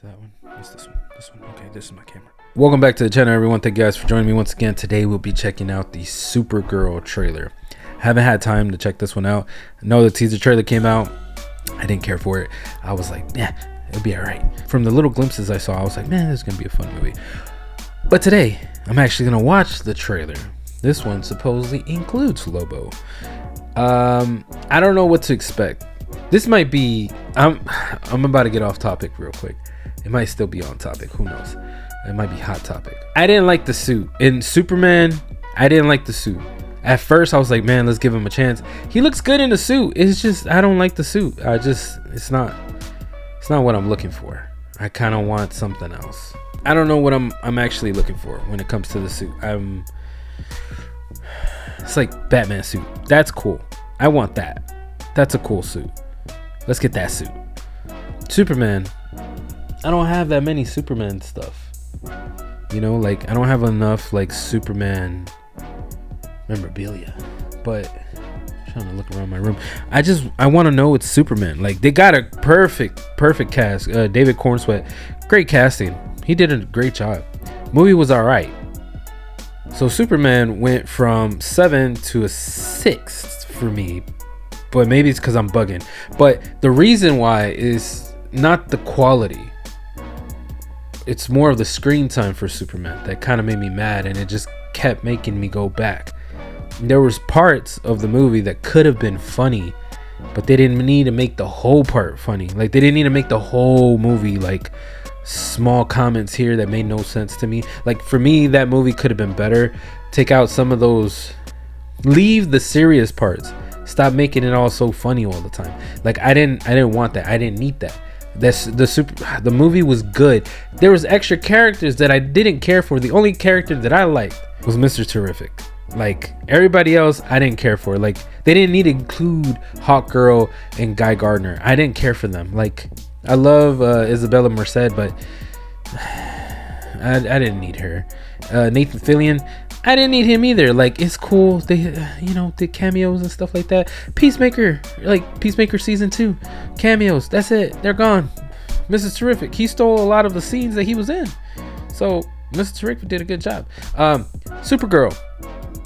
Is that one? What's this one? This one. Okay, this is my camera. Welcome back to the channel, everyone. Thank you guys for joining me once again. Today we'll be checking out the Supergirl trailer. Haven't had time to check this one out. I know the teaser trailer came out. I didn't care for it. I was like, yeah, it'll be all right. From the little glimpses I saw, I was like, man, this is gonna be a fun movie. But today, I'm actually gonna watch the trailer. This one supposedly includes Lobo. I don't know what to expect. This might be, I'm about to get off topic real quick. It might still be on topic, who knows? It might be hot topic. I didn't like the suit. In Superman, I didn't like the suit. At first I was like, man, let's give him a chance. He looks good in the suit. It's just, I don't like the suit. It's not what I'm looking for. I kind of want something else. I don't know what I'm actually looking for when it comes to the suit. It's like Batman suit. That's cool. I want that. That's a cool suit. Let's get that suit. Superman, I don't have that many Superman stuff. You know, like I don't have enough like Superman memorabilia. But I'm trying to look around my room. I want to know it's Superman. Like they got a perfect cast. David Cornsweet, great casting. He did a great job. Movie was all right. So Superman went from 7 to a 6 for me. But maybe it's because I'm bugging. But the reason why is not the quality. It's more of the screen time for Superman that kind of made me mad, and it just kept making me go back. There was parts of the movie that could have been funny, but they didn't need to make the whole part funny. Like they didn't need to make the whole movie like small comments here that made no sense to me. Like for me, that movie could have been better. Take out some of those, leave the serious parts. Stop making it all so funny all the time. Like I didn't want that. I didn't need that. The movie was good. There was extra characters that I didn't care for. The only character that I liked was Mr. Terrific. Like everybody else I didn't care for. Like they didn't need to include Hawk Girl and Guy Gardner. I didn't care for them. Like I love Isabella Merced, but I didn't need her. Nathan Fillion, I didn't need him either. Like it's cool, they did cameos and stuff like that. Peacemaker, like Peacemaker season 2 cameos, that's it, they're gone. Mrs. Terrific, he stole a lot of the scenes that he was in, so Mrs. Terrific did a good job. Supergirl,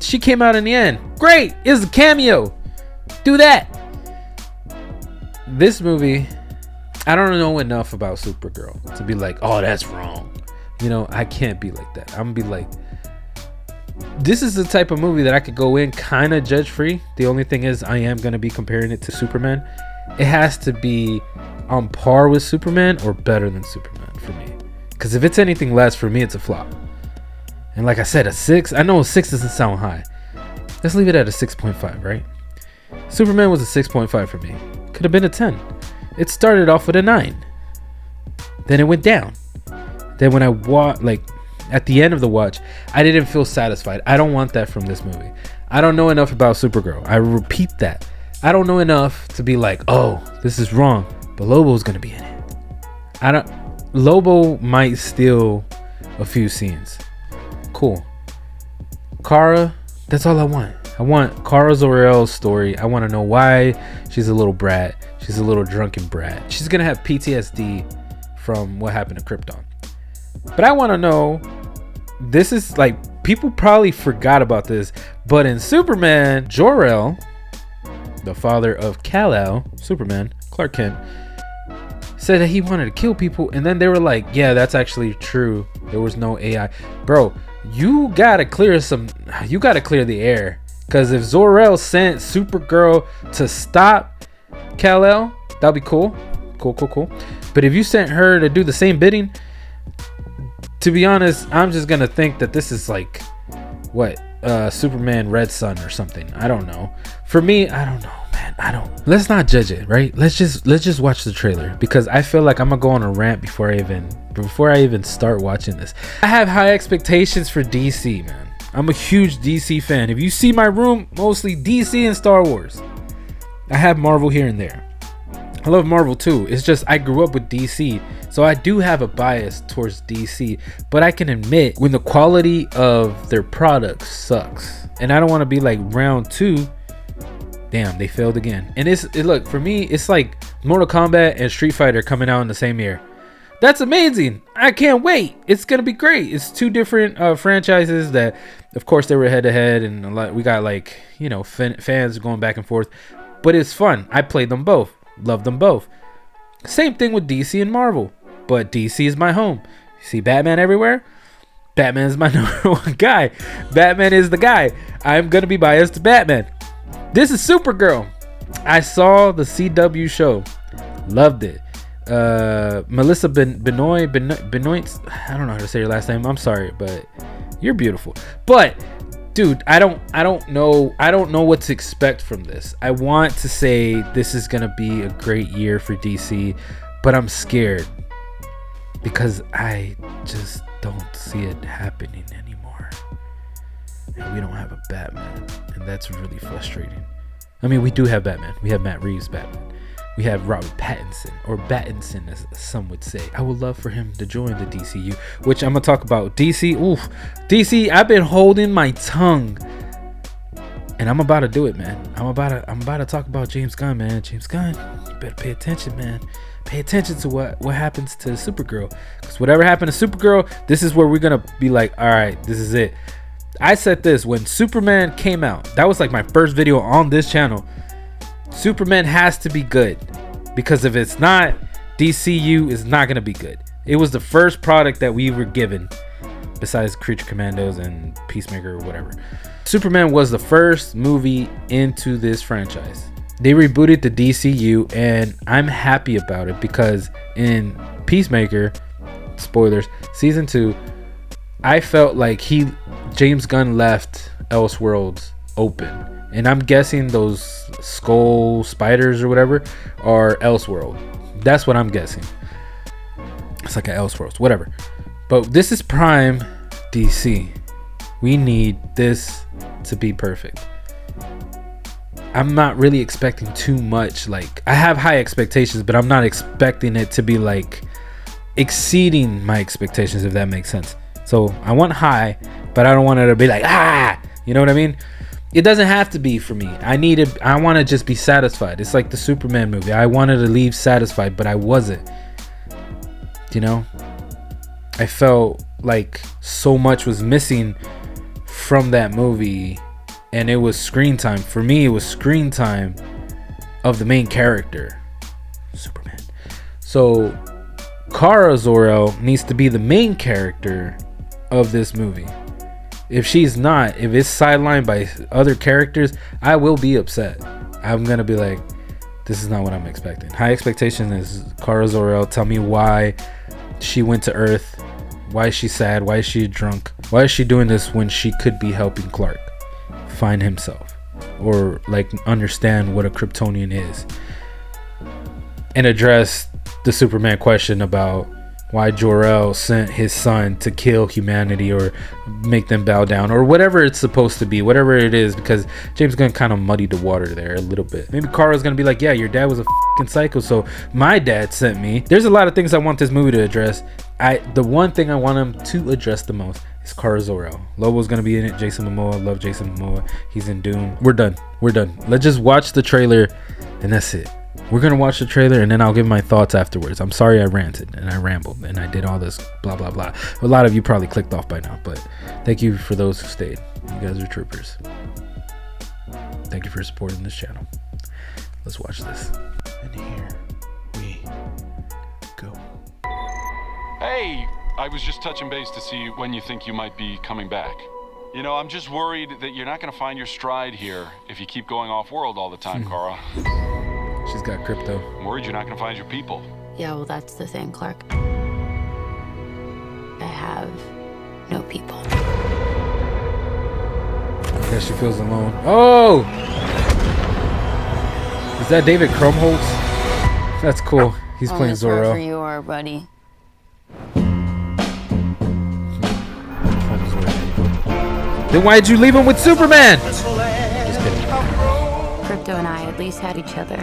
she came out in the end, great, it's a cameo, do that. This movie, I don't know enough about Supergirl to be like, oh, that's wrong. You know, I can't be like that. I'm gonna be like, this is the type of movie that I could go in kind of judge free. The only thing is I am going to be comparing it to Superman. It has to be on par with Superman or better than Superman for me. Because if it's anything less, for me, it's a flop. And like I said, a 6. I know a 6 doesn't sound high. Let's leave it at a 6.5, right? Superman was a 6.5 for me. Could have been a 10. It started off with a 9. Then it went down. Then when I at the end of the watch, I didn't feel satisfied. I don't want that from this movie. I don't know enough about Supergirl. I repeat that. I don't know enough to be like, oh, this is wrong, but Lobo's gonna be in it. Lobo might steal a few scenes. Cool. Kara, that's all I want. I want Kara Zor-El's story. I want to know why she's a little brat. She's a little drunken brat. She's gonna have PTSD from what happened to Krypton. But I want to know, this is like, people probably forgot about this, but in Superman, Jor-El, the father of Kal-El, Superman, Clark Kent, said that he wanted to kill people, and then they were like, yeah, that's actually true, there was no AI. Bro, you gotta clear the air, because if Zor-El sent Supergirl to stop Kal-El, that'd be cool. But if you sent her to do the same bidding, to be honest, I'm just gonna think that this is like what Superman Red Sun or something. I don't know. For me, I don't know, man. Let's not judge it, right? Let's just watch the trailer, because I feel like I'm gonna go on a rant before I even start watching this. I have high expectations for DC, man. I'm a huge DC fan. If you see my room, mostly DC and Star Wars. I have Marvel here and there. I love Marvel too. It's just I grew up with DC, so I do have a bias towards DC, but I can admit when the quality of their products sucks, and I don't want to be like round 2, damn, they failed again. And look, for me, it's like Mortal Kombat and Street Fighter coming out in the same year. That's amazing. I can't wait. It's gonna be great. It's two different franchises that, of course, they were head to head, and a lot, we got like, you know, fans going back and forth, but it's fun. I played them both, loved them both. Same thing with DC and Marvel, but DC is my home. You see Batman everywhere. Batman is my number one guy. Batman is the guy. I'm gonna be biased to Batman. This is Supergirl. I saw the CW show, loved it. Melissa Benoist, I don't know how to say your last name. I'm sorry, but you're beautiful. But dude, I don't know what to expect from this. I want to say this is gonna be a great year for DC, but I'm scared because I just don't see it happening anymore. And we don't have a Batman, and that's really frustrating. I mean, we do have Batman. We have Matt Reeves' Batman. We have Robert Pattinson, or Battinson as some would say. I would love for him to join the DCU, which I'm gonna talk about. DC, oof, DC. I've been holding my tongue, and I'm about to do it, man. I'm about to talk about James Gunn, man. James Gunn, you better pay attention, man. Pay attention to what happens to Supergirl, because whatever happened to Supergirl, this is where we're gonna be like, all right, this is it. I said this when Superman came out. That was like my first video on this channel. Superman has to be good, because if it's not, DCU is not going to be good. It was the first product that we were given, besides Creature Commandos and Peacemaker or whatever. Superman was the first movie into this franchise. They rebooted the DCU, and I'm happy about it, because in Peacemaker, spoilers, season 2, I felt like James Gunn left Elseworlds open. And I'm guessing those skull spiders or whatever are Elseworld. That's what I'm guessing. It's like an Elseworlds, whatever. But this is prime DC. We need this to be perfect. I'm not really expecting too much. Like, I have high expectations, but I'm not expecting it to be like exceeding my expectations, if that makes sense. So I want high, but I don't want it to be like, you know what I mean? It doesn't have to be for me. I want to just be satisfied. It's like the Superman movie. I wanted to leave satisfied, but I wasn't. You know? I felt like so much was missing from that movie, and it was screen time. For me, it was screen time of the main character, Superman. So Kara Zor-El needs to be the main character of this movie. If she's not, if it's sidelined by other characters, I will be upset. I'm gonna be like, this is not what I'm expecting. High expectation is Kara Zor-El. Tell me why she went to Earth. Why is she sad? Why is she drunk? Why is she doing this when she could be helping Clark find himself, or like understand what a Kryptonian is, and address the Superman question about why Jor-El sent his son to kill humanity or make them bow down, or whatever it's supposed to be, whatever it is, because James Gunn kind of muddied the water there a little bit. Maybe Kara's gonna be like, yeah, your dad was a fucking psycho, so my dad sent me. There's a lot of things I want this movie to address. The one thing I want him to address the most is Kara Zor-El. Lobo's gonna be in it. Jason Momoa, love Jason Momoa. He's in Doom. We're done. Let's just watch the trailer, and that's it. We're gonna watch the trailer, and then I'll give my thoughts afterwards. I'm sorry I ranted and I rambled and I did all this blah blah blah. A lot of you probably clicked off by now, but thank you for those who stayed. You guys are troopers. Thank you for supporting this channel. Let's watch this. And here we go. Hey, I was just touching base to see when you think you might be coming back. You know, I'm just worried that you're not gonna find your stride here if you keep going off-world all the time, Kara. She's got crypto. I'm worried you're not gonna find your people. Yeah, well, that's the thing, Clark. I have no people. I guess she feels alone. Oh! Is that David Krumholtz? That's cool. He's playing Zor-El. Wherever you are, buddy. Then why'd you leave him with Superman? Just kidding. Crypto and I at least had each other.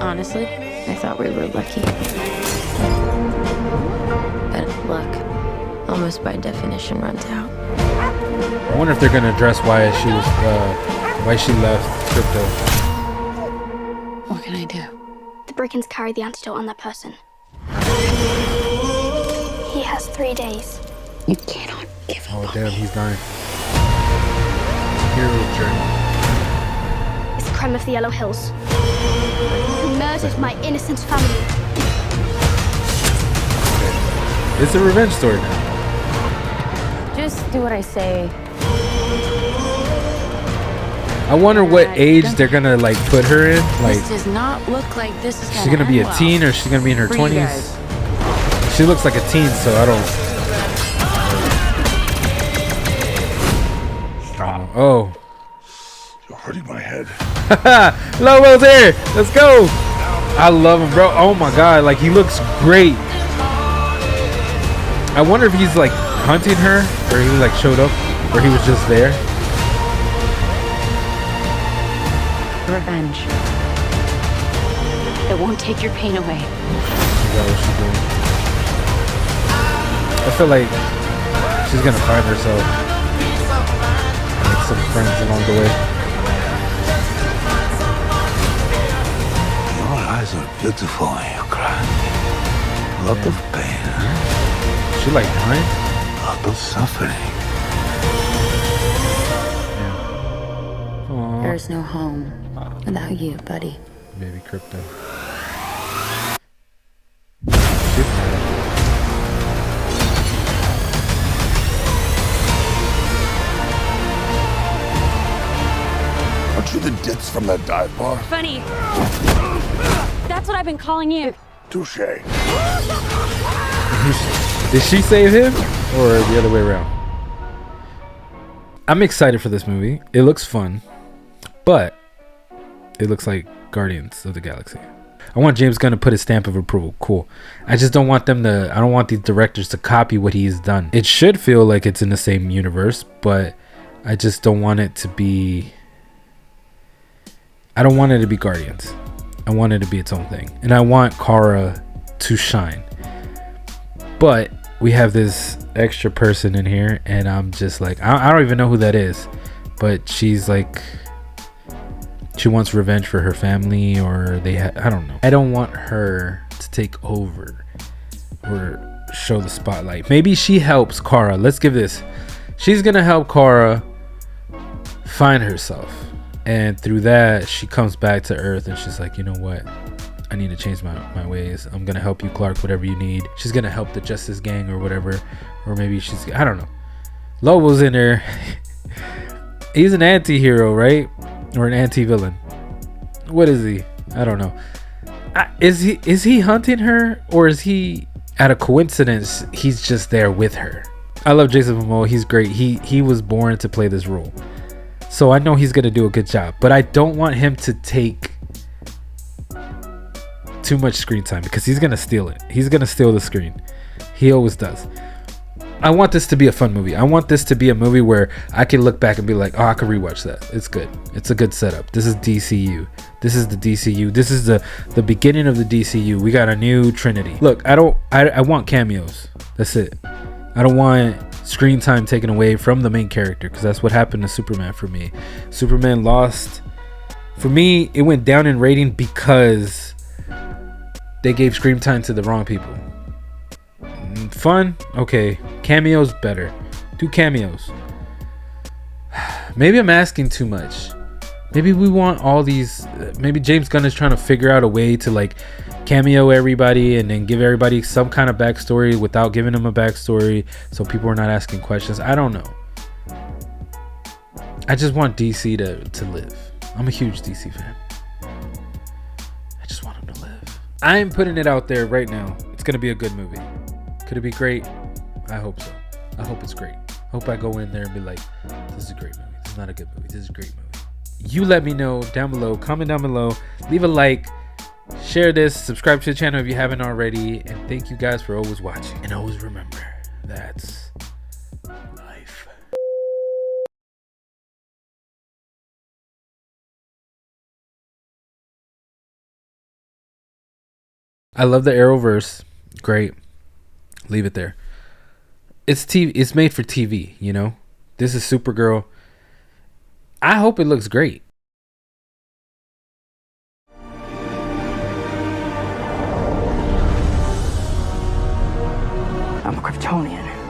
Honestly, I thought we were lucky. But luck, almost by definition, runs out. I wonder if they're gonna address why she left Crypto. What can I do? The Africans carry the antidote on their person. He has 3 days. You cannot give up. Oh damn, he's dying. Hero journey. It's the crime of the Yellow Hills. He murdered my innocent family. It's a revenge story now. Just do what I say. I wonder what age they're gonna like put her in. Like, This does not look like this is she's gonna be a teen or she's gonna be in her For you 20s. guys. She looks like a teen, so I don't. Stop. Oh, You're hurting my head. Lobo's here. Let's go. I love him, bro. Oh my god, like he looks great. I wonder if he's like hunting her, or he like showed up, or he was just there. Revenge. It won't take your pain away. Is that what she's doing? I feel like she's gonna find herself, make some friends along the way. Your eyes are beautiful when you cry. A lot of pain, She like mine? a lot of suffering. Aww. There's no home without you, buddy. Baby crypto. Shit, man. Aren't you the ditz from that dive bar? Funny. That's what I've been calling you. Touche. Did she save him or the other way around? I'm excited for this movie. It looks fun, but it looks like Guardians of the Galaxy. I want James Gunn to put his stamp of approval. Cool. I just don't want them to, I don't want these directors to copy what he's done. It should feel like it's in the same universe, but I just don't want it to be, I don't want it to be Guardians. I want it to be its own thing. And I want Kara to shine. But we have this extra person in here, and I'm just like, I don't even know who that is. But she's like, she wants revenge for her family, or I don't know. I don't want her to take over or show the spotlight. Maybe she helps Kara. Let's give this. She's gonna help Kara find herself, and through that she comes back to Earth, and she's like, you know what, I need to change my ways. I'm gonna help you, Clark, whatever you need. She's gonna help the Justice Gang or whatever, or maybe she's, I don't know. Lobo's in there. He's an anti-hero, right? Or an anti-villain. What is he? I don't know. Is he hunting her, or is he, out of coincidence, he's just there with her? I love Jason Momoa. He's great. He was born to play this role, so I know he's gonna do a good job. But I don't want him to take too much screen time, because he's gonna steal it. He's gonna steal the screen. He always does. I want this to be a fun movie. I want this to be a movie where I can look back and be like, oh, I could rewatch that. It's good. It's a good setup. This is DCU. This is the DCU. This is the beginning of the DCU. We got a new Trinity. Look, I want cameos. That's it. I don't want screen time taken away from the main character, because that's what happened to Superman for me. Superman lost. For me, it went down in rating because they gave screen time to the wrong people. Fun, okay. Cameos, better. Do cameos. Maybe I'm asking too much. Maybe we want all these, maybe James Gunn is trying to figure out a way to like cameo everybody and then give everybody some kind of backstory without giving them a backstory, so people are not asking questions. I don't know. I just want DC to live. I'm a huge DC fan. I just want him to live. I'm putting it out there right now. It's gonna be a good movie. Could it be great? I hope so. I hope it's great. I hope I go in there and be like, this is a great movie. This is not a good movie. This is a great movie. You let me know down below. Comment down below. Leave a like. Share this. Subscribe to the channel if you haven't already. And thank you guys for always watching. And always remember, that's life. I love the Arrowverse. Great. Leave it there. It's TV. It's made for TV, you know. This is Supergirl. I hope it looks great. Kryptonian.